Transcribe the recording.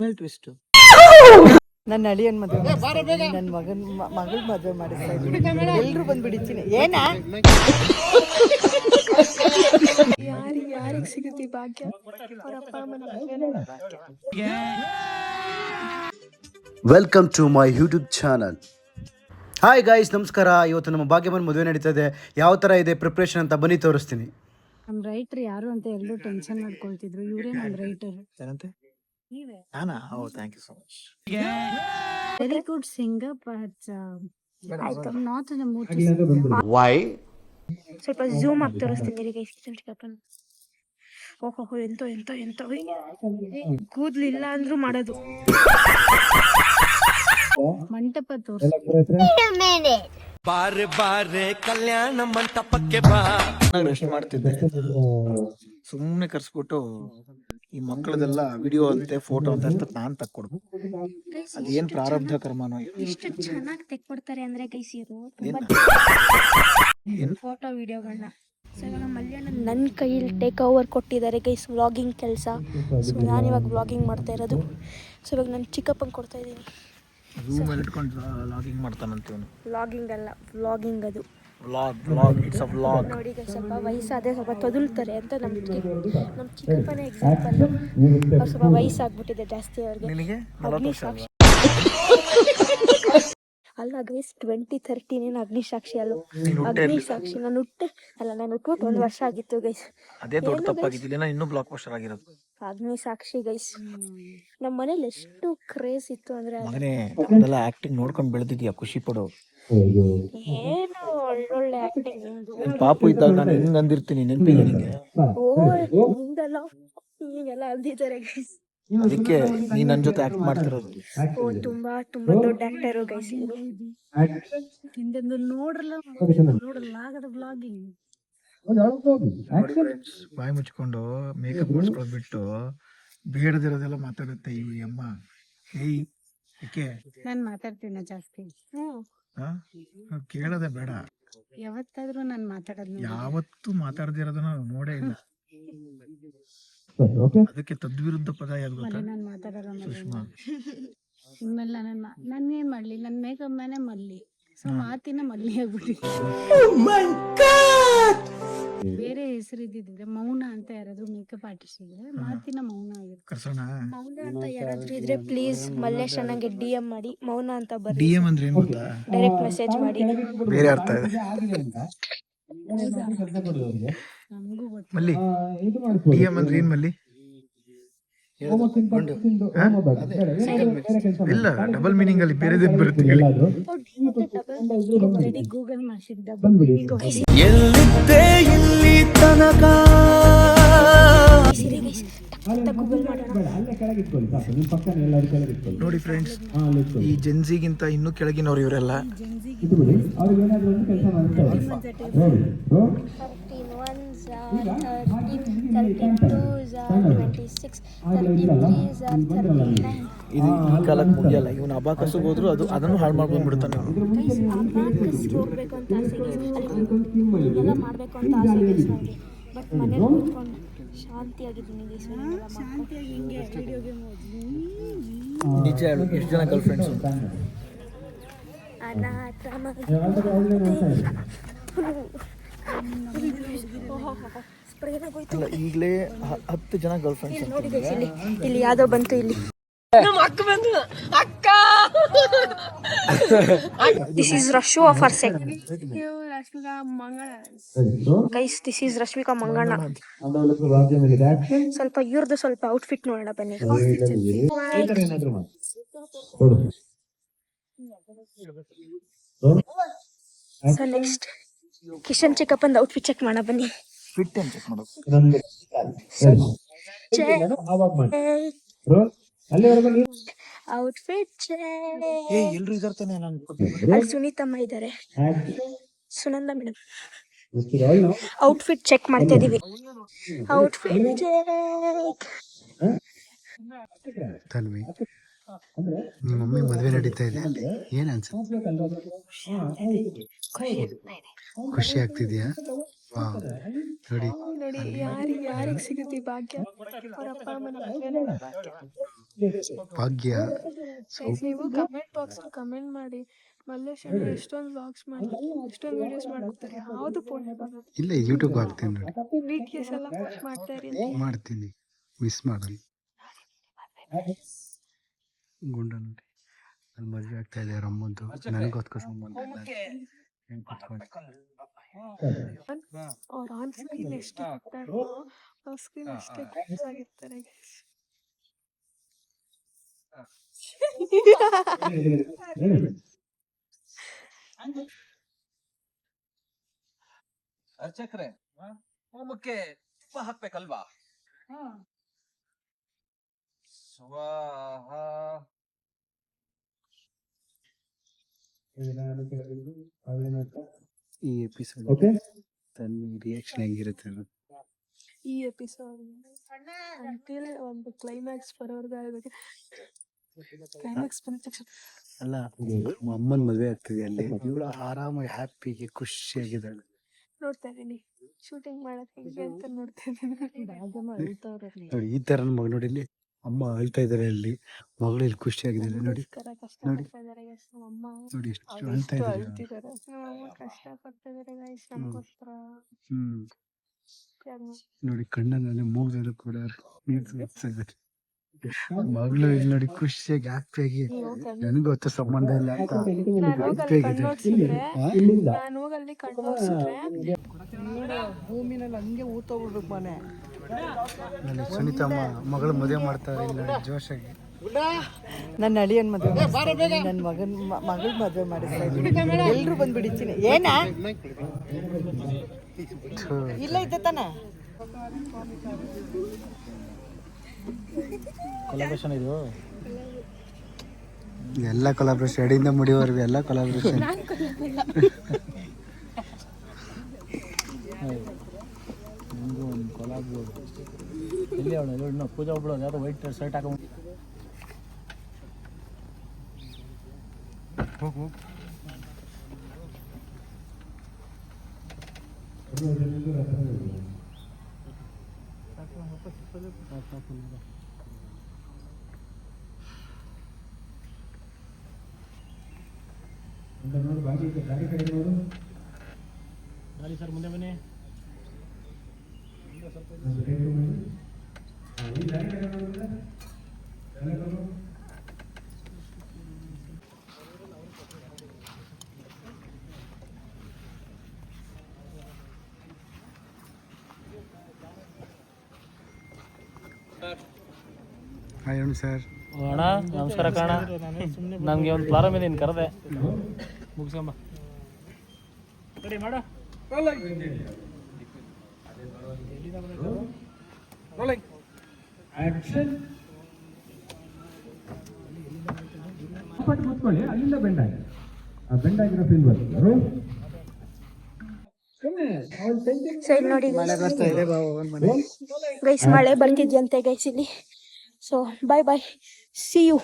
Twist ನನ್ನ ಅಳಿಯನ್ ಮದುವೆ ನನ್ನ ಮಗಳ ಮದುವೆ ಮಾಡಿಸ್ತಾ ಇದ್ದೀನಿ. ಎಲ್ರು ಬಂದ್ಬಿಡಿತೀನಿ. ಏನ ಯಾರಿಗೆ ಸಿಗುತ್ತೆ ಭಾಗ್ಯ? Welcome to my YouTube channel. Hi guys, ನಮಸ್ಕಾರ. ಇವತ್ತು ನಮ್ಮ ಭಾಗ್ಯಮ್ಮನ ಮದುವೆ ನಡೀತಾ ಇದೆ. ಯಾವ ಥರ ಇದೆ ಪ್ರಿಪ್ರೇಷನ್ ಅಂತ ಬನ್ನಿ ತೋರಿಸ್ತೀನಿ. ನಮ್ಮ ರೈಟರ್ ಯಾರು ಅಂತ ಎಲ್ಲರೂ ಟೆನ್ಷನ್ ಮಾಡ್ಕೊಳ್ತಿದ್ರು. ಇವರೇ ನಮ್ಮ writer. Very good singer but I come not in a mood to why? ಸ್ವಲ್ಪ ಝೂಮ್ ಆಗಿ ತೋರಿಸ್ತೀನಿ ಗೈಸ್. ಓಹೋ ಎಂತ ಎಂತ ಎಂತ ಕೂದ್ಲಿಲ್ಲ ಅಂದ್ರೂ ಮಾಡೋದು. ಮಂಟಪ ತೋರಿಸ್ತೀನಿ. ಬಾರೆ ಬಾರೆ ಕಲ್ಯಾಣ ಮಂಟಪಕ್ಕೆ ಬಾ. ರೆಸ್ಟ್ ಮಾಡ್ತಿದ್ದೆ. ಸುಮ್ಮನೆ ಕರ್ಸ್ಬಿಟ್ಟು ಈ ಮಕ್ಕಳದೆಲ್ಲ ವಿಡಿಯೋ ಅಂತೆ ಫೋಟೋ ಅಂತ ನಾನ್ ತಕ್ಕೊಡ್ಬೇಕು. ಅದೇನ್ ಪ್ರಾರಬ್ಧ ಕರ್ಮನೋ. ಎಷ್ಟು ಚೆನ್ನಾಗಿ ತೆಕ್ಕೊಡ್ತಾರೆ ಅಂದ್ರೆ ಗೈಸ್ ಇವರು ಫೋಟೋ ವಿಡಿಯೋಗಳನ್ನ. ಸೊ ಇವಾಗ ಮಲ್ಯಾಣ ನನ್ನ ಕೈಯಲ್ಲಿ ಟೇಕ್ ಓವರ್ ಕೊಟ್ಟಿದ್ದಾರೆ ಗೈಸ್ ವ್ಲಾಗಿಂಗ್ ಕೆಲಸ. ಸೊ ನಾನು ಇವಾಗ ವ್ಲಾಗಿಂಗ್ ಮಾಡ್ತಾ ಇರೋದು. ಸೊ ಇವಾಗ ನಾನು ಚಿಕ್ಕಪ್ಪಂಗೆ ಕೊಡ್ತಾ ಇದ್ದೀನಿ. ಝೂಮಲ್ಲಿ ಇಟ್ಕೊಂಡು ಲಾಗಿಂಗ್ ಮಾಡ್ತಾನಂತೆ ಅವನು. ವ್ಲಾಗಿಂಗ್ ಅಲ್ಲ, ವ್ಲಾಗಿಂಗ್ ಅದು. It's a vlog. ನೋಡಿ ಗೈಸ್, ಸ್ವಲ್ಪ ವಯಸ್ಸಾದ್ರೆ ಸ್ವಲ್ಪ ತೊದಲ್ತಾರೆ ಅಂತ ನಮ್ಮ ಚಿಕ್ಕಪ್ಪನೇ ಎಕ್ಸಾಂಪಲ್. ಅವ್ರು ಸ್ವಲ್ಪ ವಯಸ್ಸಾಗ್ಬಿಟ್ಟಿದೆ ಜಾಸ್ತಿ ಅವ್ರಿಗೆ. ನಿನಗೆ ಅಗ್ನಿಸಾಕ್ಷಿ ಅಲ್ಲ ಗೈಸ್, 2013 ಅಗ್ನಿಸಾಕ್ಷಿ ಅಲ್ಲ, ಅಗ್ನಿಸಾಕ್ಷಿ. ನಾನು ಹುಟ್ಟು 1 ವರ್ಷ ಆಗಿತ್ತು ಗೈಸ್. ಅದೇ ದೊಡ್ಡ ತಪ್ಪಾಗಿದ್ದಿಲ್ಲ, ನಾನು ಇನ್ನೂ ಬ್ಲಾಕ್ ಬಸ್ಟರ್ ಆಗಿರೋದು. ಅಗ್ನಿಸಾಕ್ಷಿ ಗೈಸ್. ನಮ್ಮ ಮನೇಲಿ ಎಷ್ಟು ಕ್ರೇಜ್ ಇತ್ತು ಅಂದ್ರೆ ಮಗನೇ, ಅದೆಲ್ಲ ಆಕ್ಟಿಂಗ್ ನೋಡ್ಕೊಂಡು ಬೆಳೆದಿದ್ಯಾ, ಖುಷಿ ಪಡೋ. ಏನು ಒಳ್ಳೊಳ್ಳೆ ಆಕ್ಟಿಂಗ್. ಪಾಪು ಇದ್ದಾಗ ನಾನು ಹಿಂಗ್ ಅಂದಿರ್ತೀನಿ, ನೆನಪಿಗೆ ನಿಂಗೆ? ಹಿಂಗೆಲ್ಲ ಅಂದಿದ್ದಾರೆ ಗೈಸ್. ಅದಕ್ಕೆ ನೀ ನನ್ ಜೊತೆ ಆಕ್ಟ್ ಮಾಡ್ತಿರೋದು. ತುಂಬಾ ತುಂಬಾ ದೊಡ್ಡ ಆಕ್ಟರ್ ಗೈಸ್. ನೋಡಲ್ಲ ಆಗದ ಬ್ಲಾಗಿಂಗ್. ಬಾಯಿ ಮುಚ್ಕೊಂಡು ಮೇಕಪ್ ಮಾಡಿಸ್ಕೊಳ್ಳೋದು ಬಿಟ್ಟು ಬೇಡದಿರೋದೆಲ್ಲ ಮಾತಾಡುತ್ತೆ ಈ ಅಮ್ಮ. ಏಯ್ ಏಕೆ ನಾನ್ ಮಾತಾಡ್ತೀನಿ ಜಾಸ್ತಿ. ಕೇಳೋದೇ ಬೇಡ. ಯಾವತ್ತಾದ್ರೂ ನಾನ್ ಮಾತಾಡೋದು ಯಾವತ್ತೂ ಮಾತಾಡದಿರೋದನ್ನ ನೋಡೇ ಇಲ್ಲ. ಅದಕ್ಕೆ ತದ್ವಿರುದ್ಧ ಪದ ಯಾವ್ದು ಗೊತ್ತಾ? ನಾನ್ ಮಾತಾಡಲ್ಲ ಸುಷ್ಮಾ. ಇನ್ಮೇಲೆ ನಾನು ಏನ್ ಮಾಡ್ಲಿ, ನನ್ ಮೇಕಪ್ ಮನೆ ಮಾಡ್ಲಿ. ಸೊ ಮಾತಿನ ಮಲ್ಲಿ ಆಗ್ಬಿಟ್ಟಿ. ಬೇರೆ ಹೆಸರು ಇದ್ದಿದ್ರೆ ಮೌನ ಅಂತ ಯಾರಾದ್ರೂ ಮೇಕಪ್ ಆರ್ಟಿಸ್ಟ್ ಇದ್ರೆ ಮಾತಿನ ಮೌನ ಆಗಿರುತ್ತೆ. ಮೌನ ಅಂತ ಯಾರಾದ್ರೂ ಇದ್ರೆ ಪ್ಲೀಸ್ ಮಲ್ಲೇಶ್ ನನಗೆ DM ಮಾಡಿ ಮೌನ ಅಂತ ಬರ್ರಿ. DM ಅಂದ್ರೆ ಏನ್ ಗೊತ್ತಾ? ಡೈರೆಕ್ಟ್ ಮೆಸೇಜ್ ಮಾಡಿ. ಬೇರೆ ಅರ್ಥ ಇದೆ. ನಮಗೂ ಗೊತ್ತು. ಮಲ್ಲಿ DM ಅಂದ್ರೆ ಏನ್ ಮಲ್ಲಿ? ಇಲ್ಲ, ಡಬಲ್ ಮೀನಿಂಗ್ ಅಲ್ಲಿ ಬೇರೆ ಬರುತ್ತೆ. ಗೂಗಲ್ ಮಾಡ್ಸಿದ್ ಡಬಲ್ ಎಲ್ಲಿದ್ದೆ ಇಲ್ಲಿ ತನಕ. ಗೂಗಲ್ ಮಾಡೋಣ. ನೋಡಿ ಫ್ರೆಂಡ್ಸ್, ಈ ಜೆನ್ಸಿಗಿಂತ ಇನ್ನೂ ಕೆಳಗಿನವ್ರು ಇವರೆಲ್ಲ. 13 ಇದು ಈ ಕಾಲಕ್ಕೆ ಮುಗಿಯಲ್ಲ. ಇವನು ಅಬಾಕಸ್ಗೆ ಹೋದ್ರು ಅದನ್ನು ಹಾಳು ಮಾಡ್ಕೊಂಡು ಬಿಡ್ತಾನೆ. ಹೋಗ್ಬೇಕು ಅಂತ ಆಸೆ ಎಲ್ಲ ಮಾಡ್ಬೇಕು ಅಂತ ಆಸೆ ಬಟ್ ಮನೇಲಿ ಕೂತ್ಕೊಂಡು ಶಾಂತಿಯಾಗಿದ್ದೀನಿ. ನಿಜ ಹೇಳು, ಎಷ್ಟು ಜನ ಗರ್ಲ್ ಫ್ರೆಂಡ್ಸ್? ಈಗಲೇ 10 ಜನ ಗರ್ಲ್ ಫ್ರೆಂಡ್ಸ್. ನೋಡಿ ಇಲ್ಲಿ ಯಾವ್ದೋ ಬಂತು. ಇಲ್ಲಿ this is Rashu of our set. Guys, this is Rashmika Mandanna. ಸ್ವಲ್ಪ ಇವ್ರದ್ದು ಸ್ವಲ್ಪ ಔಟ್ಫಿಟ್ ನೋಡೋಣ ಬನ್ನಿ. ಸೊ ನೆಕ್ಸ್ಟ್ ಕಿಶನ್ ಚಿಕ್ಕಪ್ಪಂದು ಔಟ್ಫಿಟ್ ಚೆಕ್ ಮಾಡೋಣ ಬನ್ನಿ. ಫಿಟ್ ಅಂತ ಚೆಕ್ ಮಾಡೋದು. ಔಟ್ಫಿಟ್ ಎಲ್ರು ಇದಾರ್ತಾನೆ. ಅಲ್ಲಿ ಸುನೀತಮ್ಮ ಇದ್ದಾರೆ, ಸುನಂದ ಮೇಡಮ್. ಔಟ್ಫಿಟ್ ಚೆಕ್ ಮಾಡ್ತಾ ಇದೀವಿ. Outfit check. ತನ್ವಿ, ನಿಮ್ಮ ಮಮ್ಮಿ ಮದುವೆ ನಡೀತಾ ಇದೆ, ಏನ್ ಅನ್ಸುತ್ತೆ? ಖುಷಿ ಆಗ್ತಿದ್ಯಾ? ನೋಡಿ ನೋಡಿ ಯಾರಿಗೆ ಸಿಗುತ್ತೆ ಈ ಭಾಗ್ಯ. ಅವ್ರ ಅಪ್ಪ ಅಮ್ಮನ ಮದ್ವೆನೇ ಭಾಗ್ಯ. ಭಾಗ್ಯ. Guys, ನೀವು ಕಮೆಂಟ್ ಬಾಕ್ಸ್ ಕಮೆಂಟ್ ಮಾಡಿ. ಮಲ್ಲೇಶ್ ಅಣ್ಣ ಎಷ್ಟೊಂದು ವ್ಲಾಗ್ಸ್ ಮಾಡ್ತಾರೆ, ಎಷ್ಟೊಂದು ವಿಡಿಯೋಸ್ ಮಾಡ್ತಾರೆ, ಯಾವ್ದು ಪೋಸ್ಟ್ ಮಾಡೋದು. ಇಲ್ಲ ಯೂಟ್ಯೂಬ್ ಹಾಕ್ತೀನಿ ನೋಡಿ. BTS ಎಲ್ಲ ಪೋಸ್ಟ್ ಮಾಡ್ತಾ ಇರಿ. ಮಾಡ್ತೀನಿ, ಮಿಸ್ ಮಾಡಲ್ಲ. ಗುಂಡ ನೋಡಿ ನನ್ನ ಮದುವೆ ಆಗ್ತಾ ಇದೆ ಅಮ್ಮಂದು, ನನಗೋಸ್ಕರ ಸಂಬಂಧ ಅವ್ರ ಆನ್ ಸ್ಕ್ರೀನ್ ಎಷ್ಟು ಮಾತಾಡೋ ಆಫ್ ಸ್ಕ್ರೀನ್ ಅಷ್ಟೇ ಕ್ಲೋಸ್ ಆಗಿರ್ತಾರೆ guys. ಅರ್ಚಕ್ರೆ ಹೋಮಕ್ಕೆ ತುಪ್ಪ ಹಾಕ್ಬೇಕಲ್ವಾ? ಸ್ವಾಹ. ಈ ಎಪಿಸೋಡ್ ರಿಯಾಕ್ಷನ್ ಹೆಂಗಿರುತ್ತೆ ಅದು? ಈ ಎಪಿಸೋಡ್ ಅಂಟಿಲ್ ಒಂದು ಕ್ಲೈಮ್ಯಾಕ್ಸ್ ಬರೋರ್ಗು ಆಗ್ಬೇಕು. ಕ್ಲೈಮ್ಯಾಕ್ಸ್ ಬಂದ ತಕ್ಷಣ ಅಲ್ಲ, ಅಮ್ಮನ ಮದುವೆ ಆಗ್ತಿದೆ ಅಲ್ಲಿ, ಇವಳು ಆರಾಮಾಗಿ ಹ್ಯಾಪಿಗೆ ಖುಷಿಯಾಗಿದ್ದಾಳೆ. ನೋಡ್ತಾ ಇದೀನಿ ಶೂಟಿಂಗ್ ಮಾಡಕ್ ಹೇಗೆ ಅಂತ ನೋಡ್ತಾ ಇದೀನಿ. ನೋಡಿ ಈ ತರ ಮಗ ನೋಡಿ, ಇಲ್ಲಿ ಅಮ್ಮ ಅಳ್ತಾ ಇದಾರೆ, ಅಲ್ಲಿ ಮಗಳು ಇಲ್ಲಿ ಖುಷಿಯಾಗಿದ್ದಾರೆ ನೋಡಿ. ಕಷ್ಟ ನೋಡಿ. ಪಡ್ತಾ ಇದಾರೆ guys. ನಮ್ಮ ಅಮ್ಮ ನೋಡಿ ಎಷ್ಟು ಎಷ್ಟು ಅಳ್ತಾ ಇದ್ದಾರೆ. ಅಳ್ತಿದಾರೆ. ನಮ್ಮ ಅಮ್ಮ ಕಷ್ಟ ಪಡ್ತಾ ಇದಾರೆ guys ನಮಗೋಸ್ಕರ. ನೋಡಿ ಕಣ್ಣಲ್ಲಿ ಮೂಗದಲ್ಲೂ ಕೂಡ ನೀರು ಸುರಿಸ್ತಿದ್ದಾರೆ. ಮಗಳು ಇಲ್ಲಿ ನೋಡಿ ಖುಷಿಯಾಗಿ ಹ್ಯಾಪಿಯಾಗಿ, ನನಗೂ ಹೊತ್ತು ಸಂಬಂಧ ಇಲ್ಲ ಅಂತ ನಾನು ಹೋಗಲ್ಲಿ ಕಣ್ಣೋಡ್ಸಿದ್ರೆ ಭೂಮಿನಲ್ಲಿ ಹಂಗೆ ಊತೋಗ್ಬಿಡ್ಬೇಕು ಮನೆ. ನೋಡಿ ಸುನೀತಮ್ಮ ಮಗಳು ಮದುವೆ ಮಾಡ್ತಾರೆ ಇಲ್ಲಿ ನೋಡಿ ಜೋಶಾಗಿ. ನನ್ನ ಅಳಿಯನ್ ಮದುವೆ ನನ್ನ ಮಗಳ ಮದುವೆ ಮಾಡಿಸ್ತಾ ಇದ್ದೀನಿ. ಎಲ್ರು ಬಂದ್ಬಿಡಿತೀನಿ. ಏನ ಇಲ್ಲ ಇದ್ದೆ ತಾನೆ. ಕೊಲಾಬ್ರೇಷನ್ ಇದು ಎಲ್ಲ ಕೊಲಾಬ್ರೇಷನ್, ಎಡೆಯಿಂದ ಮುಡಿವರೆಗೂ ಎಲ್ಲ ಕೊಲಾಬ್ರೇಷನ್. ನಿಮಗೂ ಒಂದು ಕೊಲಾಬ್ ಎಲ್ಲಿ ಅವಳು ಪೂಜಾ ಒಬ್ಳು ಯಾವ್ದು ವೈಟ್ ಶರ್ಟ್ ಹಾಕೊಂಡು ಗಾಡಿ ಸರ್ ಮುಂದೆ ಬನ್ನಿ. Hi sir. ಅಣ್ಣ ನಮಸ್ಕಾರ ಕಣ. ನಮಗೆ ಒಂದು ಪ್ರಾರಂಭ ಇದೆ, ನೀನು ಕರೆದೆ ಮುಗಿಸ್ಕೊಂಬ ರೆಡಿ ಮಾಡ. ಕೂತ್ಕೊಳ್ಳಿ, ಅಲ್ಲಿಂದ ಬೆಂಡ್ ಆಗಿ ಆ ಬೆಂಡ್ ಆಗಿರೋ ಫೀಲ್ ಬರ್ತದೆ. ನೋಡಿ ಗೈಸ್ ಮಳೆ ಬರ್ತಿದ್ಯಂತೆ ಗೈಸ್ ಇಲ್ಲಿ. So bye bye, see you.